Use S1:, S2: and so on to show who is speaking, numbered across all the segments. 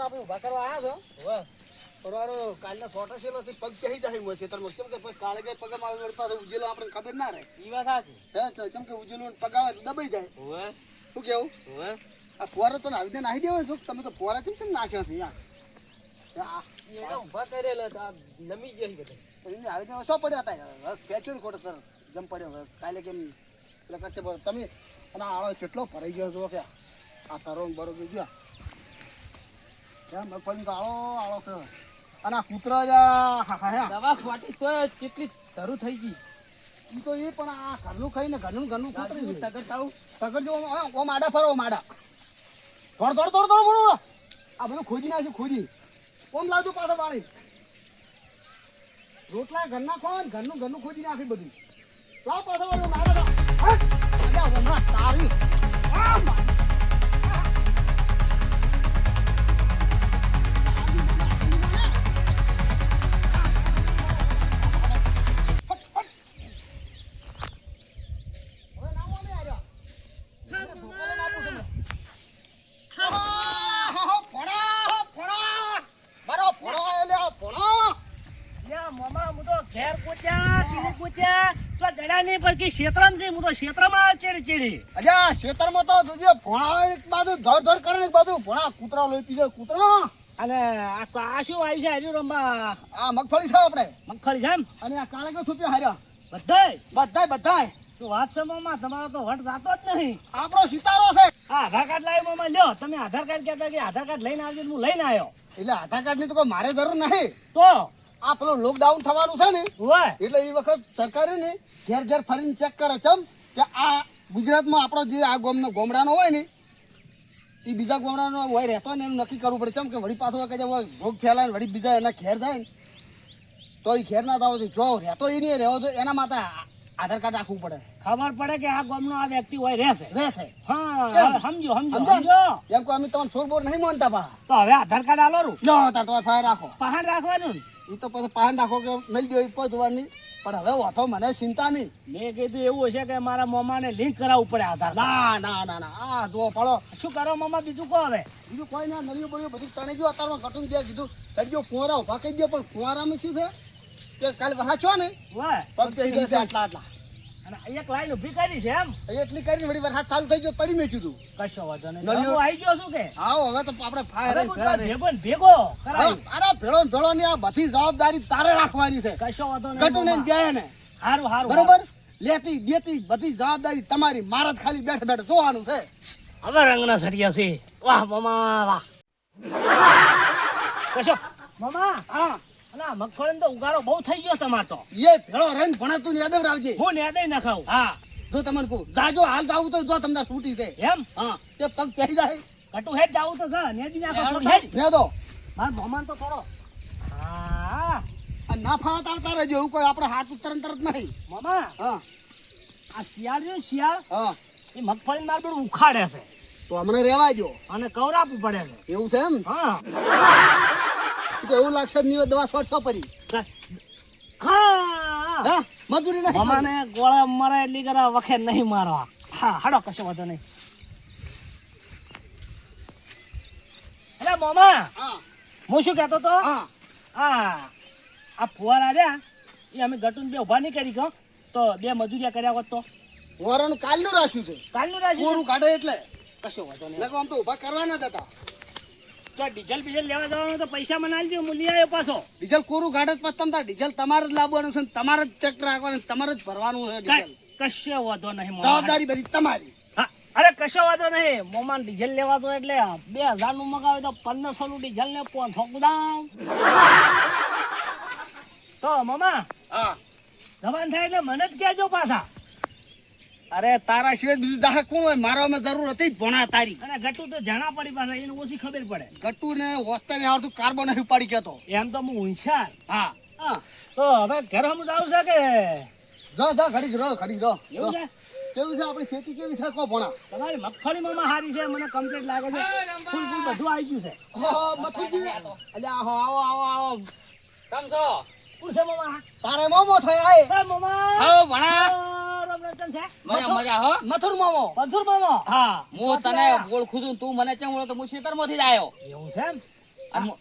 S1: આપણે ઉભા કરવા આવ્યા છો થોડો કાલના ફોટો છેલો પગ કહી જાય હું ખેતરમાં કેમ કે કાલે કઈ પગ માં પાસે ઉજેલો આપણે ખબર ના રહે
S2: ઈ વાત સાચી
S1: હે કેમ કે ઉજેલો પગ આવે તો દબાઈ જાય
S2: ઓવે
S1: શું કેવું
S2: ઓવે
S1: આ ફોરા તો આવી દે નાહી દેવાય છો તમે તો ફોરા કેમ નાખ્યા છે યાર
S2: એને ઊભા કરેલા આ નમી ગઈ બધે
S1: એને આવી દે શું પડ્યા હતા ખેંચો ને ખોટો સર જમ પડ્યો કાલે કેમ એટલે કરશે તમે અને આળો કેટલો ભરાઈ ગયો છો કે આ તારો બરો ગયા મગફળી તો આળો છે અને આ કૂતરા
S2: દવા ફાટી તો કેટલી ધરું થઈ ગઈ
S1: ઈ તો એ પણ આ ઘરનું ખાઈને ઘરનું કૂતરી
S2: તગર થાવ
S1: તગર જો ઓમ આડા ફરો ઓમ આડા થોડ બોલો આ બધું ખોજી નાખ્યું ખોજી ઓમ લાવજો પાછો પાણી રોટલા ઘરના ખો ઘરનું ખોજી નાખ્યું બધું લાવ પાછો વાળો આડા તારી મગફળી છે આપણે
S2: મગફળી છે એમ
S1: અને આ કાળા કે છુપ્યા હાર્યા
S2: બધાય
S1: તો
S2: વાત છે મામા તમારો તો વટ જાતો જ નહીં
S1: આપણો સિતારો છે
S2: આધાર કાર્ડ લાવી મામા લ્યો તમે આધાર કાર્ડ કહેતા કે આધાર કાર્ડ લઈને આવજો હું લઈને આવ્યો
S1: એટલે આધાર કાર્ડ ની તો કોઈ મારે જરૂર નહીં
S2: તો
S1: આ પેલું લોકડાઉન થવાનું છે ને
S2: હોય
S1: એટલે એ વખત સરકારે ને ઘેર ફરીને ચેક કરે છે કે આ ગુજરાતમાં આપણો જે આ ગોમડાનો હોય ને એ બીજા ગોમડાનો હોય રહેતો ને એનું નક્કી કરવું પડે છે કે વળી પાછો કે રોગ ફેલાય ને વળી બીજા એના ઘેર જાય ને તો એ ઘેર ના થવો જો રહેતો એ નહીં રહેવો તો એના માટે આધાર કાર્ડ રાખવું પડે
S2: ખબર પડે કે આ ગામનો આ વ્યક્તિ હોય રહેશે
S1: હા
S2: સમજો
S1: એમ કોઈ અમે તમને છોડ બોર નહીં માનતા પા
S2: તો હવે આધાર કાર્ડ આલો રૂ
S1: લો તાર તમારે ફાયર રાખો
S2: પહાડ રાખવાનું
S1: એ તો પછી પહાડ રાખો કે મળી ગયો એ જોવાની પણ હવે વાતો મને ચિંતા નહીં
S2: મેં કીધું એવું હશે કે મારા મામાને લિંક કરાવવું પડે આધાર
S1: ના આ જો પડો
S2: શું કરો મામા બીજું કહો હવે
S1: બીજું કોઈ ના નળિયું પડ્યું બધું તણી ગયું અત્યારમાં કટું દે કીધું તરજો ફુવારા ઉભા કહી દો પણ ફુવારામાં શું છે કે કાલે વહા છો ને પગ કહી દેશે આટલા
S2: અને એક લાઈન ઊભી કરી છે એમ
S1: એટલી કરીને વળી વરસાદ ચાલુ થઈ ગયો પડી મેચ્યું તું
S2: કશો વાંધો નહીં આવી ગયો શું કે
S1: આવો હવે તો આપણે ફાયર
S2: ભેગો
S1: અરે ભેળો ને આ બધી જવાબદારી તારે રાખવાની છે
S2: કશો વાંધો નહીં
S1: કટું ને ગયા ને
S2: હારું
S1: બરોબર લેતી દેતી બધી જવાબદારી તમારી મારા ખાલી બેઠા જોવાનું છે
S2: હવે રંગના સરિયા છે વાહ મામા વાહ કશો મામા
S1: હા
S2: અલા મગફળી તો ઉગાડો બહુ થઈ ગયો તમાર તો
S1: એ ભેળો રહીને ભણાતું યાદ રાખજે
S2: હું નેદે ના ખાઉં
S1: હા જો તમને કહું જાજો હાલ જાવું તો જો તમને છૂટી છે
S2: એમ
S1: હા તે પગ પહેરી જાય
S2: કટુ હેડ જાવું તો છે નેદી નાખો હેડ
S1: ને દો
S2: માર મોમાન તો કરો હા
S1: આ ના ફાવત આવતા રહેજો એવું કોઈ આપણે હાથ તરત નહીં
S2: મામા
S1: હા
S2: આ શિયાળ જો શિયાળ
S1: હા
S2: એ મગફળી માર બેડ ઉખાડે છે
S1: તો અમને રહેવા જો
S2: અને કવરાપવું પડે છે
S1: એવું છે એમ
S2: હા
S1: તો એવું લાગશે નિવેદ દવા છોડશો પરી
S2: હા
S1: મજૂરી નહીં
S2: મામાને ગોળા મારે એટલી કરા વખે નહીં મારવા હા હાડો કશો વાંધો નહીં અરે મામા
S1: હા
S2: હું શું કહેતો તો
S1: હા
S2: આ ફુવારા રહ્યા એ અમે ગટુન બે ઉભા નહીં કરી ગયો તો બે મજૂરિયા કર્યા હોત તો
S1: વરાનું કાલનું રાખ્યું છે
S2: કાલનું રાખ્યું
S1: કોરું કાઢે એટલે
S2: કશો વાંધો નહીં
S1: આમ તો ઉભા કરવાના જ હતા
S2: તો ડીઝલ લેવા જવાનું તો પૈસા મને આલજો હું લઈ આવ્યો પાછો
S1: ડીઝલ કોરું કાઢે પછી તમે ડીઝલ તમારે જ લાવવાનું છે તમારે જ ટ્રેક્ટર રાખવાનું તમારે જ ભરવાનું છે ડીઝલ
S2: કશો વાંધો નહીં
S1: જવાબદારી બધી તમારી
S2: અરે કશો વાંધો નહીં મોમાન ડીઝલ લેવા તો એટલે 2000 નું મગાવે તો 1500 નું ડીઝલ ને 500 ગુદામ તો મામા
S1: હા
S2: જવાન થાય એટલે મને જ કહેજો પાછા
S1: અરે તારા સિવાય બીજું જાહે કોણ હોય મારામાં જરૂર હતી જ ભણા તારી
S2: અને ગટુ તો જાણા પડી પાછા એને ઓછી ખબર પડે
S1: ગટુ ને હોસ્તા ને આવતું કાર્બન નહીં ઉપાડી કેતો
S2: એમ તો હું હોશિયાર
S1: હા હા
S2: તો હવે ઘર હમ જાવ છે કે
S1: જા ઘડી રહો
S2: એવું છે
S1: કેવું છે આપણી ખેતી કેવી છે કો ભણા
S2: તમારી મગફળી માં હારી છે મને કમ્પ્લીટ લાગે છે ફૂલ બધું આવી ગયું છે
S1: મથુજી અલ્યા આવો
S2: કેમ છો કોણ છે મામા
S1: તારે મોમો થયા આય
S2: એ મામા
S3: હાઉ ભણા
S2: રમરતન છે
S3: મજા હો
S1: મથુર મોમો
S2: પંથુર મામા
S1: હા
S3: હું તને ઓળખું છું તું મને કેમ ઓળખતો હું ખેતરમાંથી જ આવ્યો
S2: એવું છે એમ
S3: અને મો-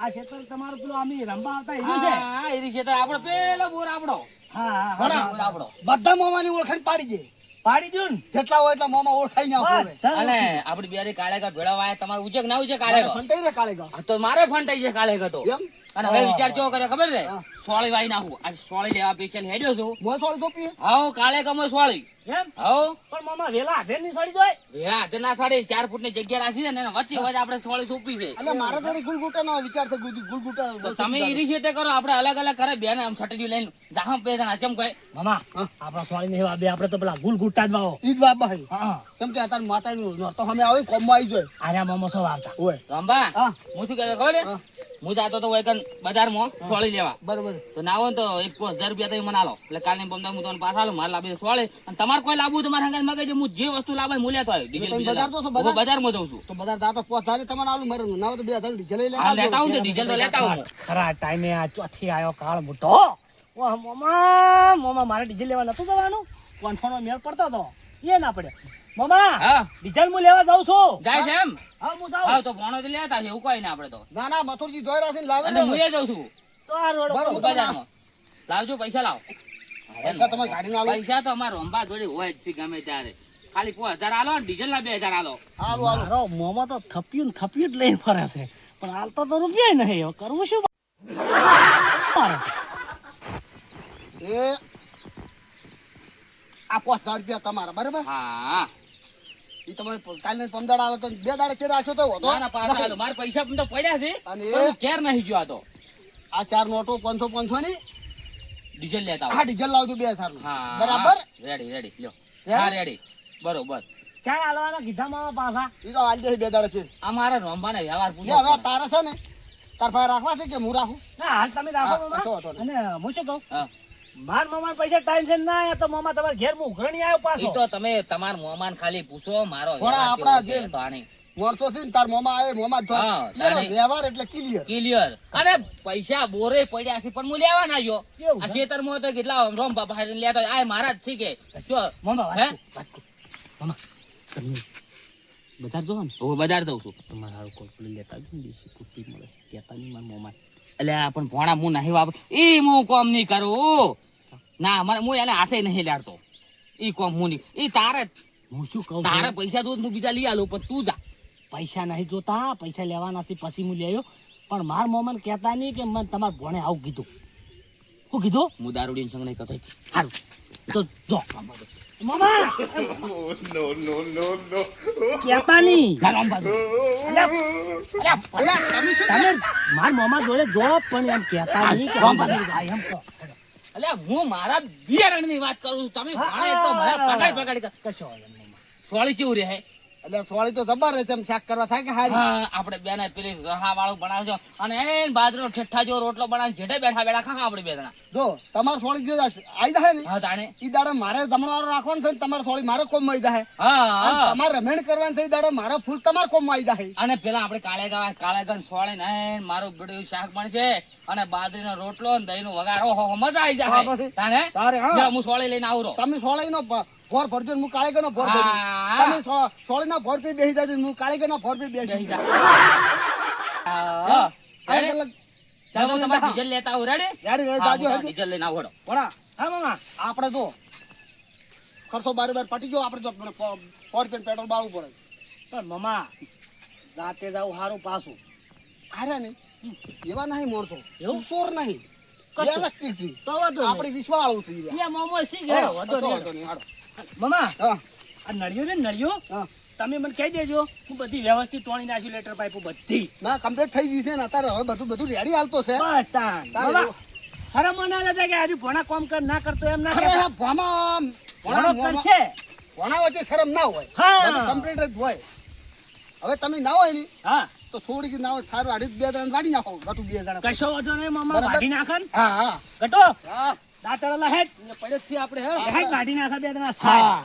S2: આ ક્ષેત્ર તમારું પેલું આમી રંબા આવતા એનું છે.
S3: હા એ રીતે આપણો પેલો બોર આપણો
S2: હા હા હા
S1: ઘણા.
S3: બોર આપણો
S1: બધા મોમાની ઓળખાણ પાડી દે.
S2: પાડી દઉં ને.
S1: જેટલા હોય એટલા મોમાં ઓળખાઈ ના આવે.
S2: બધા
S3: અને આપડી બેરી કાળેગા ભેળા વાય તમારે ઉચેક ના ઉચેક કાળેગા
S1: ફંટાઈ રે કાળેગા.
S3: આ તો મારે ફંટાઈ છે કાળેગા તો
S1: એમ
S3: અને હવે વિચાર કેવો કરે ખબર છે
S1: હા.
S3: સોળી વાઈ નાખું આ સોળી લેવા પેચલ હેડ્યો છું
S1: મોં સોળી થોપીએ.
S3: હાઉ કાળેગામાં સોળી
S2: એમ
S3: હાઉ
S2: પણ મામા વેલા હાથે ની સડી જાય.
S3: વેળા હાથે ના સાડી 4 ફૂટની જગ્યા રાખી છે ને એના વચ્ચે વચ્ચે આપણે સોળી સોંપી છે
S1: એટલે મારા થોડી ગુલગુટાનો વિચાર છે. ગુલગુટા
S3: તો તમે ઇનિશિયેટિવ કરો આપણે અલગ અલગ કરે બેન આમ સટડી લઈને જાહમ બે જણા ચમ કોઈ
S2: મામા
S1: હા.
S2: આપણા સોળી નહીં વાબે આપણે તો પેલા ગુલ ગુટ્ટા જ વાવો.
S1: ઈદ બાબા હે.
S2: હા
S1: કેમ કે અત્યારે માતાનું નોરતો સામે આવે કોમમાં આવી જાય.
S2: આર્યા મામા સૌ આવતા.
S1: ઓય
S3: રંબા
S1: હા
S3: હું શું કહેતો ખબર છે
S1: હા.
S3: હું જાતો તો વૈકન બજારમાં સોળી લેવા
S1: બરોબર.
S3: તો ના હોય ને તો 1000 રૂપિયા તો મને આલો એટલે કાલની પમદા હું તમને પાછા આલું મારે લાવી સોળી અને તમારે કોઈ લાવવું તો મારા હંગાત મગજ હું જે વસ્તુ લાવે હું લેતો આવ્યો ડીઝલ
S1: તમે
S3: બીજલ
S1: બજાર તો છો,
S3: હું
S1: બજાર?
S3: બજારમાં જઉં છું
S1: તો બધા દાતા 5000 તમને આલું મારે ના હોય તો 2000 ડીઝલ લઈ
S3: હા લેતા હું ડીઝલ તો લેતા હું
S2: ખરા ટાઈમે આ ચોથી આવ્યો કાળ મોટો. વાહ મામા મામા મારે ડીઝલ લેવા નતું જવાનું. કોન્ફોનો મેળ પડતો તો એ ના પડે. મામા
S3: હા
S2: ડીઝલ હું લેવા જાઉં છું.
S3: જાય છે એમ
S2: હા હું
S3: હા
S2: જાઉં.
S3: તો ભણો તો લેતા છે એવું કોઈ ના આપણે તો
S1: ના ના મથુરજી જોઈ રહ્યા છે ને લાવે
S3: અને
S1: ને
S3: હું
S1: હવે.
S3: એ જઉં છું
S2: તો આ રોડ ઉપર
S1: બરોબર.
S3: બજારમાં લાવજો પૈસા લાવો
S1: પૈસા તમારે ગાડીના આલો.
S3: પૈસા તો અમારે રંબા જોડે હોય જ છે ગમે ત્યારે ખાલી 5000 આલો ડીઝલ ના 2000 આલો
S1: હારું હારું.
S2: મારો મોમાં તો થપ્યું ને થપ્યું જ લઈને ફરે છે પણ હાલતો તો રૂપિયા નહીં. હવે કરવું શું મારે?
S1: એ આ 5000 રૂપિયા તમારા બરાબર.
S3: હા
S1: એ તમે કાલે પંદર આવે તો 2 દાડે ચેડે આશો તો હોતો.
S3: ના ના પાછા આલો મારા પૈસા પણ તો પડ્યા છે
S1: અને
S3: પણ હું ઘેર નહીં ગયો આ તો
S1: આ 4 નોટો 500 500 ની
S3: ડીઝલ લેતા
S1: આ
S3: આવો.
S1: ડીઝલ લાવજો 2000 નું.
S3: હા
S1: બરાબર.
S3: રેડી રેડી લ્યો
S1: રેડી?
S3: હા રેડી બરોબર
S2: ક્યાં હાલવાના કીધા મામા પાછા?
S1: ઈ તો આલ દે 2 દાડે છે.
S3: અમારા રંબાને વ્યવહાર
S1: લે
S3: પૂછો
S1: હવે તારે છે ને તાર પાસે રાખવા છે કે હું રાખું?
S2: ના હાલ તમે રાખો
S1: હા,
S2: મામા.
S1: કશો વાંધો નહીં.
S2: અને હું શું કહું
S3: હા
S2: માર મામા પૈસા ટાઈમ છે ના આયા તો મામા તમારા ઘેર હું ઉઘરણી આવ્યો
S3: ઈ
S2: પાછો.
S3: તો તમે તમાર મોમાન ખાલી પૂછો મારો
S1: પણ
S3: વ્યવહાર
S1: આપણા
S3: કેવો છે
S1: જે-
S3: તો આની
S1: મોરચો છે ને તાર મોમાં આવે મોમાં જ
S3: હા,
S1: ધોર.
S3: તારે-
S1: વ્યવહાર એટલે ક્લિયર.
S3: ક્લિયર અને પૈસા બોરે પડ્યા છે પણ હું લેવા ના ગયો
S2: કેવું
S3: આ
S2: છે?
S3: ખેતરમાં તો કેટલા રોમ બાપા હાથે લેતા હોય. આ મારા જ છે કે શું
S2: મામા
S3: હે?
S2: વાત કર. મામા તમે બજાર જોવો ને
S3: હું બજાર જઉં છું
S2: તમારા હાલ કોઈ લેતા આવજો ને દેશી કુટ્ટી મળે કહેતા નહીં મારા મોમાં.
S3: એટલે આ પણ ભોણા હું નહીં વાપર ઈ હું કોમ નહીં કરું ના મને હું એને હાથે નહીં લાડતો ઈ કોમ હું નહીં ઈ તારે
S2: હું શું કહું
S3: તારે
S2: છું?
S3: પૈસા તો હું બીજા લઈ આલું પણ તું જા
S2: પૈસા નહીં જોતા પૈસા લેવાના છે પછી હું લઈ આવ્યો પણ માર મોમાં કહેતા નહીં કે મને તમારા ભણે આવું કીધું. શું કીધું?
S3: હું દારૂડીને સંગ નહીં કરતો
S2: સારું તો જો મામા કહેતા નહીં.
S3: ના રોમ બાજુ
S2: અલ્યા,
S1: અલ્યા, તમે શું
S2: તમે માર મોમાં જોડે જો પણ એમ કહેતા નહીં કે
S3: રોમ
S2: આમ
S3: બાજુ.
S2: આ એમ કહો.
S3: એટલે હું મારા બિયારણની વાત કરું છું તમે ભણે તો મને પગાડી કર
S2: કશો વાંધો નહીં મામા.
S3: સોળી કેવું રહે
S1: એટલે સોળી તો જબર રહે છે એમ શાક કરવા થાય કે હારી.
S3: હા આપણે બેને પેલી રહા વાળું બનાવજો અને એ બાજરો ઠેઠા જેવો રોટલો બનાવી જેઠે બેઠા બેઠા ખાવા આપણે બે જણા
S1: જો તમાર સોળી જે આવી જાય ને
S3: હા તાણે
S1: ઈ દાડે મારે જમણવારો રાખવાનું છે ને તમારે સોળી મારે કોમ માં આવી જાય.
S3: હા
S1: અને
S3: હા
S1: તમારે રમેણ કરવાનું છે ઈ દાડે મારે ફૂલ તમારે કોમ માં આવી જાય.
S3: અને પેલા આપણે કાળેગા સોળી ને મારું બેડું શાક બનશે અને બાજરીનો રોટલો ને દહીંનો વઘાર ઓહો મજા આવી
S1: હા,
S3: જાય
S1: પછી?
S3: તાણે
S1: તારે હા.
S3: જા, હું સોળી લઈને આવું રહો.
S1: તમે સોળી નો ભોર ભરજો ને હું કાળેગર નો ભોર ભરજો.
S3: હા.
S1: તમે સોળી ના ભોર પે બેસી જાજો ને હું કાળેગર ના ભોર પે
S3: બેસી
S1: બેસી
S3: જા.
S1: હા.
S3: હા.
S1: અલગ
S3: અરે,
S1: અલગ
S3: ચાલો હું તમારે ડીઝલ લેતા આવું રેડી
S1: યારી રહે
S3: હા,
S1: જાજો
S3: હું
S1: હેડજો.
S3: ડીઝલ લઈને આવું હેડો.
S1: વણા
S2: હા મામા
S1: આપણે જો ખર્ચો બાર પટી ગયો આપણે તો ફોર પેટ્રોલ બાળવું પડે.
S2: પણ મામા રાતે જાવ સારું પાછું.
S1: આર્યા ને એવા નહીં મોણસો
S2: એવું?
S1: સોર નહીં
S2: કશું?
S1: વ્યવસ્થિત છે.
S2: તો વાંધો નહીં.
S1: આપણે વિશ્વાળું છે ઈ.
S2: યા મોમો શી
S1: હા,
S2: ગયો વાંધો
S1: કશો
S2: નહીં.
S1: વાંધો નહીં, હાલો.
S2: મામા
S1: હા,
S2: આ નળિયો છે ને નળિયો
S1: હા.
S2: તમે મને કહી દેજો હું બધી વ્યવસ્થિત તોડી નાખ્યું લેટર પાઇપો બધી.
S1: ના કમ્પ્લીટ થઈ ગઈ છે ને અત્યારે હવે બધું રેડી હાલતો છે.
S2: બસ તાન.
S1: તારે
S2: મામા,
S1: એવું.
S2: શરમ મને લાગે કે આજે ભણા કોમ કર ના કરતો એમ ના
S1: અરે
S2: કહેતા.
S1: હા, ભણા
S2: ભણો કરશે.
S1: ભણા વચ્ચે શરમ ના હોય.
S2: હા.
S1: બધું કમ્પ્લીટ જ હોય. હવે તમે ના હોય ને
S2: હા
S1: તો થોડીક ના હોય સારું આડી 2 જણા વાડી નાખો ગટુ 2 જણા.
S2: કશો વાંધો નહીં મામા
S1: બરાબર.
S2: કાઢી નાખન
S1: હા હા
S2: ગટો
S3: હા
S2: દાંતરલા હેડ
S3: અહીંયા પડે જ છીએ આપણે હેડો.
S2: હેડ કાઢી નાખા બે જણા
S3: હા.
S2: સાહેબ.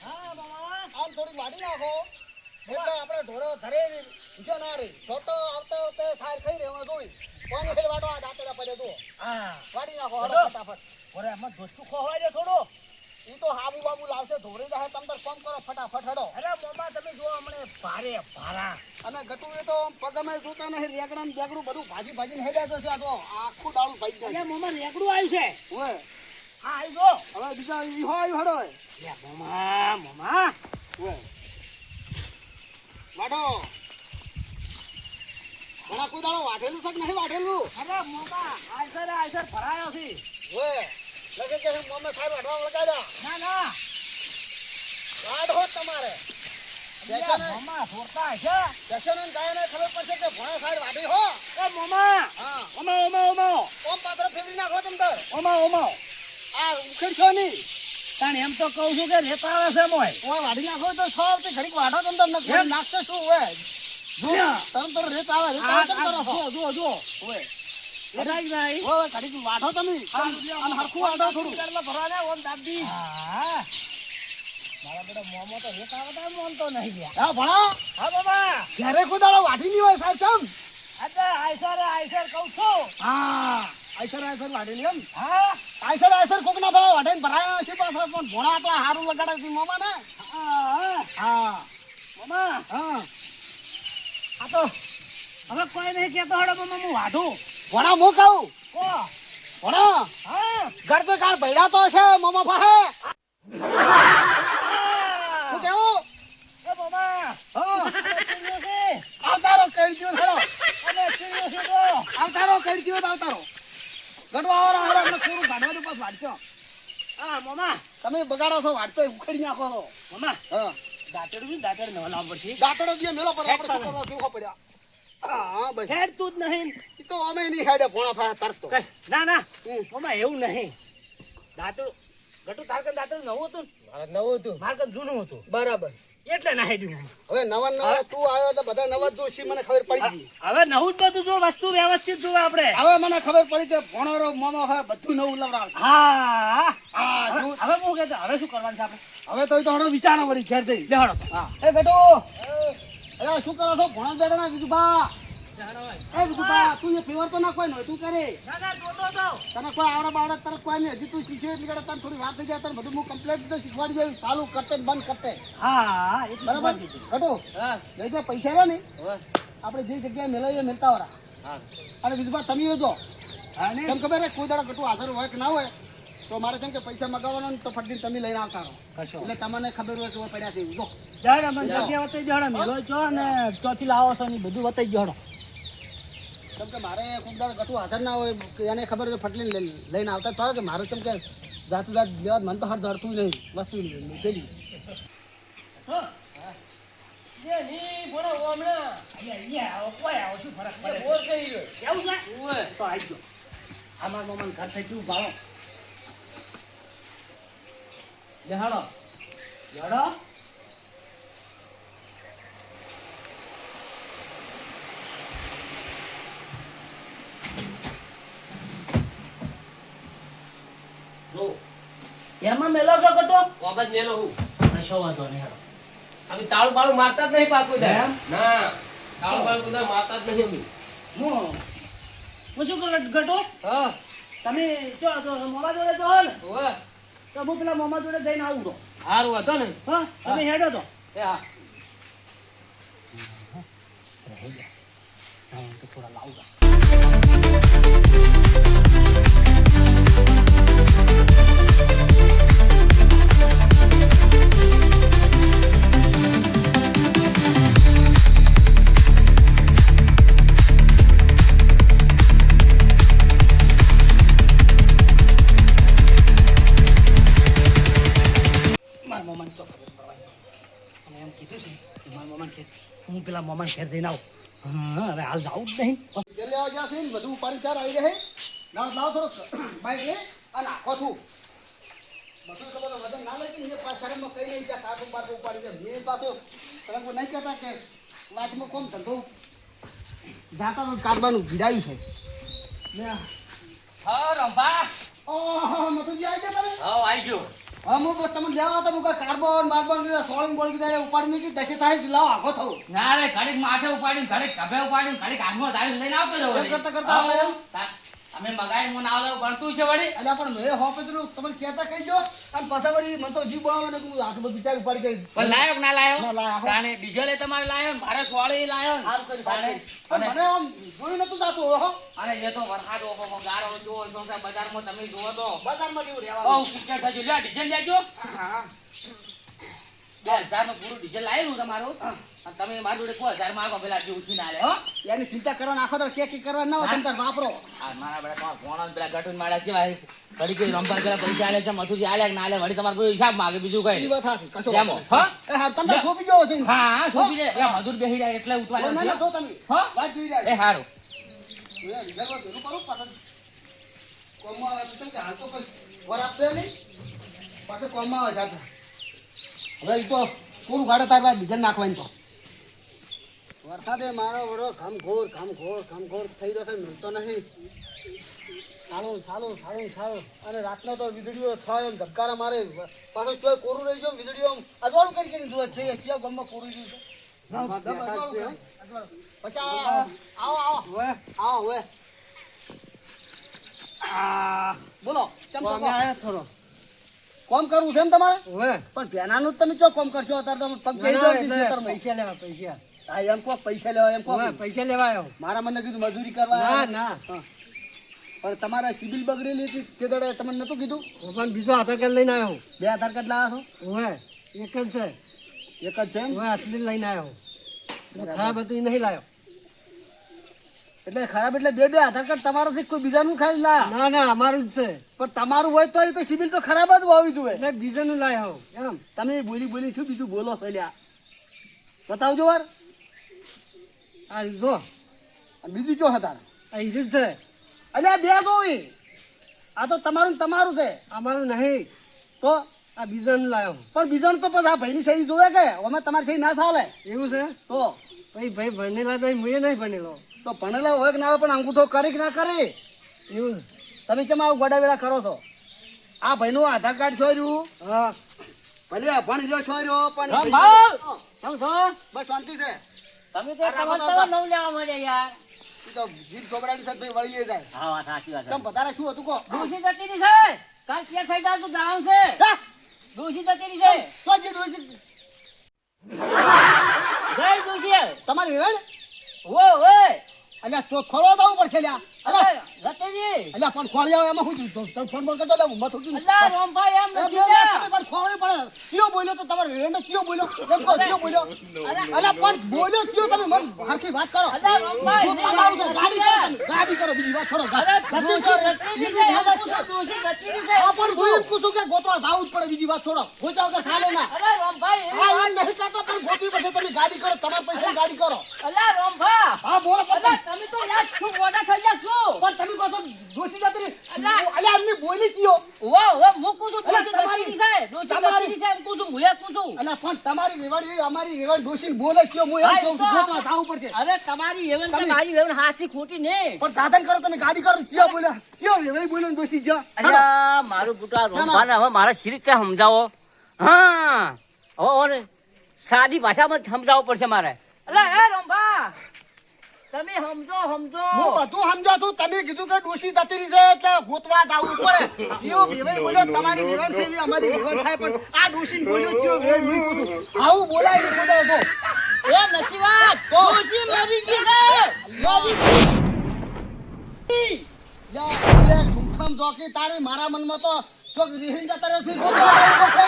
S2: હા મામા
S1: આમ થોડીક વાડી નાખો એટલે આપણે ઢોરો ધરે જો ના રે તો આવતા આવતા સાર ખાઈ રહેવા જોઈ કોને ફેર વાટો આ દાંતડા પડે તો
S2: હા
S1: વાડી નાખો
S2: ગટો.
S1: હળો ફટાફટ.
S2: ઓરે એમાં ધોચું ખોવાય છે થોડો.
S1: ઈ તો હાબુ બાબુ લાવશે ધોરી જાય તમ તાર કામ કરો ફટાફટ હડો
S2: અરે મોમા તમે જો હમણે ભારે ભારા
S1: અને ગટુ એ તો પગમે જોતા નહીં રેગડા ને બેગડું બધું ભાજી ભાજીને હેડ્યા છે આ તો આખું ડાળું ભાઈ જાય
S2: અરે મોમા રેગડું આવ્યું છે
S1: ઓય
S2: હા આવી જો
S1: હવે બીજા ઈ હોય હડો
S2: લે મોમા મોમા
S1: ઓય વાડો ઘણા કોઈ દાડો વાઢેલું છે કે નહીં વાઢેલું
S2: અરે મોમા આયસર ભરાયો છે
S1: ઓય લગે કે હું મોમે સાહેબ વાઢવા લગાડ્યા
S2: ના ના
S1: વાઢો તમારે
S2: મોમા છોડતા છે
S1: દર્શન ગાયને ખબર પડશે કે ભણા સાહેબ વાઢી હો
S2: એ મોમા
S1: હા
S2: ઓમા
S1: ઓમ પાત્ર ફેરવી નાખો તમ તાર
S2: ઓમા
S1: આ ઉખેડશો નહીં
S2: તાણ એમ તો કહું છું કે રેતા આવે છે મોય
S1: ઓય વાઢી નાખો તો સૌ તે ઘડીક વાઢો તમ તાર નખ નાખશે શું ઓય જો તમ તાર રેત આવે કેમ કરો છો
S2: જો
S1: ઓય
S2: રેતા જ નહીં
S1: ઓય ઘડીક વાઢો તમે અને હરખું વાઢો થોડું
S2: કરવા ભરાને ઓમ દાબી હા મારા બેટા મોમો તો રેતા આવે તો મોન તો નહીં ગયા
S1: હા ભણા
S2: હા બાબા
S1: ઘરે કોઈ દાડો વાઢી નહીં હોય સાહેબ ચમ
S2: અરે આયસર કહું છું
S1: હા આયસર વાઢેલી એમ
S2: હા
S1: આયસર કોક ના ભાવ વાઢીને ભરાયા છે પાછા પણ ભોળા તો હારું લગાડે છે મોમા ને હા
S2: મોમા
S1: હા
S2: આ તો હવે કોઈ નહીં કેતો હડો મોમા હું વાઢું
S1: ભોળા હું કહું
S2: કો
S1: ભોળા
S2: હા
S1: ઘર તો કાર ભૈડા તો છે મોમા પાસે શું કેવું
S2: એ મોમા
S1: હા
S2: ચીડિયો છે
S1: આવતારો કરી દીધો હેડો
S2: અરે ચીડિયો છે તો
S1: આવતારો કરી દીધો આવતારો ગઢવા વાળા હેડો અમને થોડું ગાઢવા દો બસ વાંચો
S2: હા મોમા
S1: તમે બગાડો છો વાંચતો ઉખેડી નાખો છો
S2: મોમા
S1: હા
S2: દાંતેડું નવા લાવવું પડશે
S1: દાંતડો দিয়ে મેલો પર આપણે શું કરવા જોખો પડ્યા હા બસ
S2: હેડ તું જ નહીં
S1: ઈ તો અમે નહીં હેડે ભોળા પાસે તરતો
S2: ના
S1: હમ.
S2: મોમા એવું નહીં દાંતડું ગટુ તારકન દાંતડું નવું હતું
S3: નવું હતું
S2: મારકન જૂનું હતું
S1: બરાબર
S2: એટલે ના હેડ્યું
S1: હવે નવા તું આવ્યો એટલે બધા નવા જ જોશી મને ખબર પડી ગઈ
S2: હવે નવું જ બધું જો વસ્તુ વ્યવસ્થિત જોવે આપણે
S1: હવે મને ખબર પડી કે ભોણોરો મોમો હવે બધું નવું લવડાવે
S2: હા
S1: હા
S2: હવે
S1: જો
S2: હવે હું કહેતો હવે શું કરવાનું છે આપણે
S1: હવે તો ઈ તો હડો વિચારો વળી ઘેર જઈ
S2: લે હળો
S1: હા એ ગટો અરે શું કરો છો ભોણો બેઠા ના બીજું બા એ બીજું બા તું એ ફેવર તો ના કોઈ ન તું કરે
S2: ના ના જોતો તો
S1: તને કોઈ આવડે બાવડે તરફ કોઈ નહીં હજી તું શીખે એટલે તને થોડી વાત થઈ જાય તને બધું હું કમ્પ્લેટ તો શીખવાડી દઉં ચાલુ કરતે ને બંધ કરતે
S2: હા એ તો
S1: બરાબર ગટો લઈ જાય પૈસા રહ્યા ને આપણે જે જગ્યાએ મેળવીએ મેળતા વાળા અને બીજું બા તમે જો
S2: હા ને
S1: કેમ ખબર હે કોઈ દાડો ગટુ હાજર હોય કે ના હોય તો મારે કેમ કે પૈસા મગાવવાનો ને તો ફટદીન તમે લઈને આવતા રહો
S2: કશો
S1: એટલે તમને ખબર હોય કે હવે પડ્યા છે જો
S2: જડ મને જગ્યા વતાઈ જડ મેલો છો ને ચોથી લાવો છો ને બધું વતાઈ જડો
S1: કેમ કે મારે કોઈ દાડો ગટુ હાજર ના હોય કે એને ખબર હોય ફટલીને લઈને આવતા થાય કે મારે કેમ કે જાતું જાત લેવા મને તો હર ધરતું નહીં વસ્તુ લીધેલી
S3: જે ની ભણો હમણાં
S2: અહીંયા આવો કોઈ આવો શું ફરક પડે
S3: બોર થઈ ગયો
S2: કેવું છે
S3: ઓય
S2: તો આવી ગયો અમાર મમન ઘર થઈ ગયું ભાળો
S3: લેહાડો
S2: જડો
S3: જો
S2: એમાં મેલો છો કટો
S3: વાબત મેલો હું
S2: કશો વાંધો નહીં હેડો
S3: અમે તાળું બાળું મારતા જ નહીં પાકું જાય
S2: એમ?
S3: ના તાળું બાળું બધા મારતા જ નહીં અમે
S2: હું શું કરું ગટો
S3: હા
S2: તમે ચો તો મોમા જોડે તો હો ને
S3: ઓય
S2: તો હું પેલા મોમા જોડે જઈને આવું તો
S3: હારું હતો ને
S2: હા તમે હેડો તો
S3: એ હા
S2: તો થોડા લાવું મારા મોમાન તો ખબર પડવાની અને એમ કીધું છે કે મારા મોમાન કે હું પેલા મોમાન ઘેર જઈને આવું હા હવે હાલ જાવું જ નહીં
S1: જે લેવા ગયા છે ને બધું ઉપાડી ચાર આવી રહે લાવો થોડો બાઈક લે અને આખો તું બધું તો બધું વજન ના લઈ ને પાછા શરમમાં કઈ નહીં જાય કાઠું બાટું ઉપાડી જાય મેં પાછો તમે કોઈ નહીં કહેતા કે વાતમાં કોમ ધંધો જાતા તો કાઢવાનું ભીડાયું છે લે
S3: હા રંભા
S1: ઓહો મથુજી આવી ગયા તમે
S3: હા આવી ગયો
S1: હા હું તમને લેવા હતા હું કાર્બન બાર્બન કીધા સોળંગ બોળી કીધા ઉપાડી નહીં દશે થાય લાવો આખો થવું
S3: ના રે ઘડીક માથે ઉપાડીને ઘડીક કભે ઉપાડીને ઘડીક હાથમાં ધારી લઈને આવતો રહ્યો
S1: એમ કરતા કરતા આવતા રહ્યો?
S3: અમે મગાઈ હું ના લાવ ગણતું છે વળી
S1: અલ્યા પણ મેં હો પેલું તમને કહેતા કહી જો અને પાછા વળી મને તો જીવ બોલાવે ને હું આટલું બધું ચાલ ઉપાડી ગઈ
S3: પણ લાયો કે ના લાયો
S1: ના લાયો.
S3: તાણે ડીઝલ એ તમારે લાયો ને મારે સોળી લાયો ને.
S1: સારું કર્યું,
S3: તાણે.
S1: પણ મને આમ જોયું નતું જાતું હો
S3: અને એ તો વરસાદ ઓહો ગારો જો છો કે બજારમાં તમે જુઓ તો
S1: બજારમાં જેવું
S3: બહુ
S1: રહેવાનું.
S3: કિચડ થજો લ્યો ડીઝલ લેજો
S1: હા
S3: 2000 નું પૂરું ડીઝલ લાયેલું તમારું અને તમે મારી જોડે 1000 માં આગો પેલા જે ઉછી ના લે હો
S1: એની ચિંતા કરવાનો આખો તો કે કરવા ના હોય તમે તાર વાપરો.
S3: આ મારા બેટા તમારા ભોણો ને પેલા ગટુન માળા કેવાય ઘડી કઈ રંપાર પેલા પૈસા આલે છે મથુજી આલે કે ના આલે વળી તમારે કોઈ હિસાબ માંગે બીજું
S1: ઈ
S3: કઈ
S1: વાત સાચી, કશો
S3: જેમો,
S1: વાંધો
S3: હા?
S1: નહીં. એ હારું, તમે તાર સોંપી જાઓ છે.
S3: હા હા શું છે
S1: હા.
S3: મધુર બેહી રહ્યા એટલે
S1: ના, ના,
S3: ઉઠવા
S1: જો તમે
S3: હા?
S1: વાત જોઈ રહ્યા
S3: એ હારું
S1: છો. એ રિઝલ્ટ ભેગું કરું, પાછા કોમમાં આવે તો કેમ કે હાલ તો કોઈ વર આપશે નહીં. પાછા કોમમાં આવે છે આપણે. હવે ઈ તો પૂરું ગાડે તાર ભાઈ ડીઝલ નાખવાની તો વરસાદે મારો વડો ઘમઘોર થઈ રહ્યો છે, મળતો નથી. ચાલો અને રાતનો તો વીજળીઓ થાય એમ ધબકારા મારે પાછું ચોય કોરું રહી ગયો વીજળીઓ આમ અજવાળું કરી જોવે છે ક્યાં ગામમાં કોરું રહ્યું છે. પછી આવો બોલો ચમ તો કોમ કરવું છે એમ તમારે પણ પેનાનું જ તમે ચો કોમ કરશો અત્યારે તમે પગ બેહી જાઓ છે ખેતરમાં.
S2: પૈસા લેવા પૈસા
S1: હા એમ કહો પૈસા લેવા એમ કહો
S2: પૈસા લેવા આવ્યો
S1: મારા મને કીધું મજૂરી કરવા
S2: ના
S1: આવ્યા.
S2: ના
S1: હા. પણ તમારા સિબિલ બગડેલી હતી તે દાડે તમને નતું કીધું
S2: હું પણ બીજો આધાર કાર્ડ લઈને આવ્યો
S1: 2 આધાર કાર્ડ લાવ્યા
S2: ઓવે એક જ છે
S1: છો એક જ છે એમ
S2: ઓવે અસલી લઈને આવ્યો ખરાબ હતું એ નહીં લાવ્યો
S1: એટલે ખરાબ એટલે બે આધાર કાર્ડ તમારાથી કોઈ બીજાનું ખાલી લા
S2: ના ના અમારું જ છે
S1: પણ તમારું હોય તો એ તો સિબિલ તો ખરાબ જ હોવી જોઈએ.
S2: એટલે બીજાનું લાવ્યો એમ
S1: તમે બોલી શું બીજું બોલો છો લ્યા બતાવજો વાર
S2: આ જો
S1: અને બીજું ચો હતા
S2: આ હીરું જ છે
S1: અલ્યા બે જોવી આ તો તમારું ને તમારું છે
S2: અમારું નહીં
S1: તો
S2: આ બીજાનું લાવ્યો
S1: પણ બીજાનું તો પછી આ ભાઈની સહી જોવે કે અમે તમારી સહી ના ચાલે
S2: એવું છે
S1: તો
S2: ભાઈ ભણેલા નહીં હું નહીં ભણેલો
S1: તો ભણેલા હોય કે ના હોય પણ અંગૂઠો કરી કે ના કરી
S2: એવું
S1: તમે કેમ આવું ગોડા વેળા કરો છો આ ભાઈનું આધાર કાર્ડ છોર્યું
S2: હા
S1: ભલે આ ભણી રહ્યો છોર્યો પણ
S2: રામ
S1: એ
S2: ભાઈ!
S1: હા,
S2: કેમ છો
S1: બસ શાંતિ છે
S2: તમે
S1: તો તમારે તો
S2: નવ લેવા મળે યાર
S1: ઈ તો જીભ ચોપડાની સાથે ભાઈ વળીએ જાય
S2: હા વાત સાચી વાત
S1: ચમ બતારે શું હતું કહો
S2: ડોસી જતી રહી છે કાલ ક્યાં થઈ જાય તું જાણ છે
S1: હા,
S2: ડોસી જતી રહી છે
S1: તો જે ડોશી
S2: જય ડોસી
S1: તમારી વેણ
S2: ઓ ઓય
S1: અલ્યા તો ખોલવા દઉં પડશે લ્યા અલ્યા
S2: જતી રહી
S1: અલ્યા પણ ખોલી આવે એમાં શું થયું? તમે ફોન બોલ કરતો લે મત ઉઠી
S2: અલ્લા રામભાઈ એમ
S1: એ
S2: નથી
S1: બે
S2: લ્યા.
S1: તમે પણ ખોલવી પડે કયો બોલ્યો તો તમારે વેણ કયો બોલ્યો એમ કહો કયો બોલ્યો અલ્યા પણ બોલ્યો કયો તમે મન હરખી વાત કરો
S2: અલ્લા રામભાઈ
S1: જો તમારું તો ગાડી કરો તમે. ગાડી કરો બીજી વાત છોડો
S2: અરે
S1: ગાડી
S2: ડોસી
S1: કરો.
S2: જતી રહી છે એમ પૂછો, ડોસી જતી રહી છે
S1: આ પણ હું એમ પૂછું કે ગોતવા જાવું જ પડે બીજી વાત છોડો ગોતા વગર ચાલે ના
S2: અરે રામભાઈ
S1: આ એમ નહીં કહેતા પણ ગોતવી પડશે તમે ગાડી કરો તમારા પૈસા ગાડી કરો
S2: અલ્લા રામભા
S1: હા બોલો
S2: અલ્લા
S1: પણ
S2: તમે તો યાર શું મોટા થઈ ગયા છો
S1: તમે કહો છો દોષી જતી રહી.
S2: અલ્યા.
S1: અલ્યા એમની બોલી કયો
S2: ઓ મૂકું છું
S1: અલ્યા,
S2: ડોસી જતી રહી છે ડોસી જતી રહી છે એમ પૂછું હું એ પૂછું
S1: અલ્યા પણ તમારી વેવાડી અમારી વેવાડી દોષી બોલે કયો હું એમ
S2: હા,
S1: કહું
S2: એ તો
S1: છું ગોતવા જાવું પડશે
S2: અરે તમારી વેવન કે
S1: તમે-
S2: મારી વેવન હાસી ખોટી નહીં
S1: પણ સાધન કરો તમે ગાડી કરો ચિયો બોલ્યા ચિયો વેવાડી બોલ્યો ને દોષી જા
S2: અલ્યા મારું પુત્ર રોમભાને હવે મારે શી રીતે સમજાવો હા હવે સાદી ભાષામાં જ સમજાવવું પડશે મારે અલ્યા એ રોમભા તમે સમજો
S1: હું બધું સમજો છું તમે કીધું કે દોષી જતી રહી છે એટલે ગોતવા જાવું પડે ચિયો વેવાડી બોલ્યો તમારી વેવાડ છે એવી અમારી વેવાડ થાય પણ આ દોષી બોલ્યો ચિયો વેવાડી નહીં પૂછું આવું બોલાય નહીં બોલાય તો
S2: એ નથી વાત
S1: તો.
S2: ડોશી મરી ગઈ છે
S1: યા એટલે ઠુમઠમ જોકી તારી મારા મનમાં તો ચોક રીહીન જતા રહે છે ગોતવા જાવું પડશે.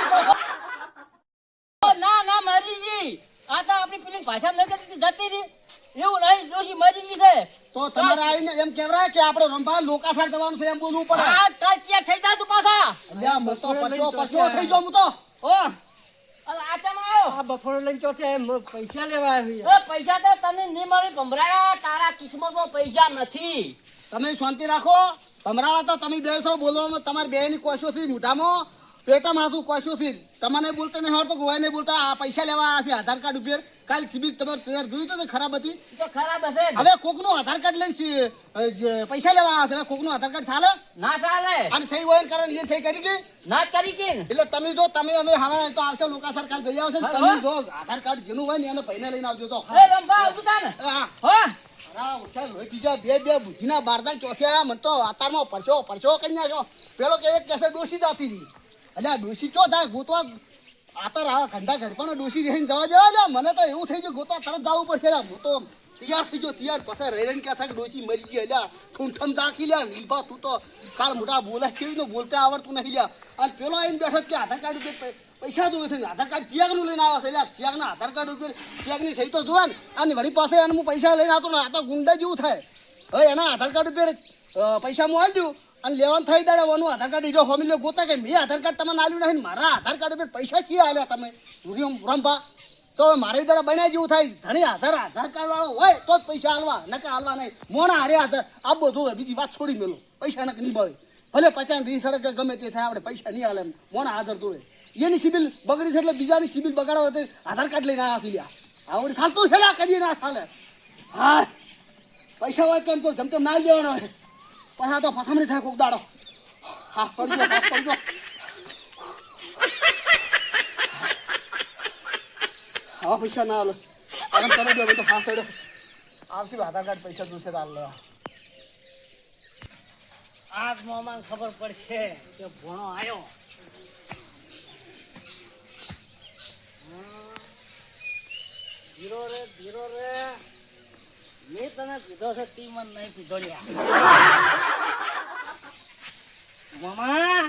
S2: ના ના મરી ગઈ આ તો આપણી પેલી ભાષામાં નહીં કહેતી જતી રહી એવું નહીં ડોશી મરી ગઈ છે
S1: તો તમારે આવીને એમ કહેવાય કે આપણે રંભા લોકાસાર જવાનું છે એમ બોલવું પડે
S2: આ કાલ ક્યાં થઈ જાય તું પાછા
S1: અલ્યા હું તો પછો થઈ જાઉં હું તો
S2: ઓ અરે આ કેમ આવ્યો
S4: આ બફોરો લઈને ચોથે પૈસા લેવા આવી
S2: એ પૈસા તો તને નહીં મળી ભમરાયા તારા કિસ્મતમાં પૈસા નથી
S1: તમે શાંતિ રાખો ભમરાળા તો તમે બે છો બોલવામાં તમારી બેની કોશો છે મોઢામાં પેટામાં શું કોશો છે તમને બોલતા નહીં આવડતો ગોવાય નહીં બોલતા આ પૈસા લેવા આવ્યા છે આધાર કાર્ડ ઉપર કાલ સિબિલ તમારે તૈયાર જોયું તો ખરાબ હતી
S2: ઈ તો ખરાબ હશે જ.
S1: હવે કોકનું આધાર કાર્ડ લઈને જે પૈસા લેવા આવ્યા છે હવે કોકનું આધાર કાર્ડ ચાલે
S2: ના ચાલે
S1: અને સહી હોય કારણ એ સહી કરી ગઈ
S2: ના જ કરી કે
S1: એટલે તમે જો તમે અમે હવે તો આવશે લોકાસર કાલ જઈ આવશે ને
S2: હા,
S1: તમે
S2: હા.
S1: જો આધાર કાર્ડ જેનું હોય ને એને પૈને લઈને આવજો તો
S2: એ રંભા આવતું તા ને
S1: હા
S2: હા
S1: મારા ઓછા લોહી બીજા બે બુદ્ધિના બારદાન ચોથ્યા મને તો વાતારમાં પરસો કરી નાખ્યો. પેલો કે એક કેસે ડોસી જાતી હતી. અલ્યા ડોસી ચો થાય ગોતવા આતર આવા ઘંટા ઘડપાનો ડોસી રહીને જવા દેવા લ્યા. મને તો એવું થઈ ગયું ગોતવા તરત જવું પડશે લ્યા. હું તો તૈયાર થઈ ગયો તૈયાર. પછી રહીને કહેશે કે ડોસી મરી ગઈ અલ્યા ઠૂંઠમ દાખી લ્યા. લીલભા તું તો કાળ મોટા બોલે કેવી નો બોલતા આવડતું નહીં લ્યા. અને પેલો આવીને બેઠો કે આધાર કાર્ડ ઉપર પૈસા જોયું છે. આધાર કાર્ડ ચિયાગનું લઈને આવે છે એટલે ચિયાગના આધાર કાર્ડ ઉપર ચિયાગની સહી તો જોવા ને. અને વળી પાસે એને હું પૈસા લઈને આવતો ને આ તો ગુંડા જેવું થાય. હવે એના આધાર કાર્ડ ઉપર પૈસા હું આવી દઉં અને લેવાનું થઈ દાડે વાનું આધાર કાર્ડ જો ફોર્મ્યુલા ગોતા કે મેં આધાર કાર્ડ તમને આલ્યું નહીં. મારા આધાર કાર્ડ ઉપર પૈસા છીએ આલ્યા તમે રંભા. તો હવે મારે દાડા બન્યા જેવું થાય. ઘણી આધાર કાર્ડ વાળો હોય તો જ પૈસા આલવા નકા આલવા નહીં. મોણા હારે આધાર આ બધું હોય. બીજી વાત છોડી મેલો પૈસા નક નહીં મળે. ભલે 50-20 સડક ગમે તે થાય આપણે પૈસા નહીં હાલે. મોણા હાજર જોડે એની સિબિલ બગડી છે એટલે બીજાની સિબિલ બગાડવા તો આધાર કાર્ડ લઈને આવ્યા છે લ્યા. આવડે ચાલતું છે કરીએ ના ચાલે. હા પૈસા હોય કેમ તો જમતો ના લેવાનો હોય. પછી તો ફસામણી થાય કોક દાડો. હા પડજો. હા પૈસા ના હાલો આરામ કરો દો તો હા સડો આવશે આધાર કાર્ડ પૈસા જોશે તો હાલ લેવા.
S2: આજ મોમાં ખબર પડશે કે ભણો આવ્યો. ધીરો રે મેં તને કીધો છે તી મન નહીં કીધો લ્યા. મામા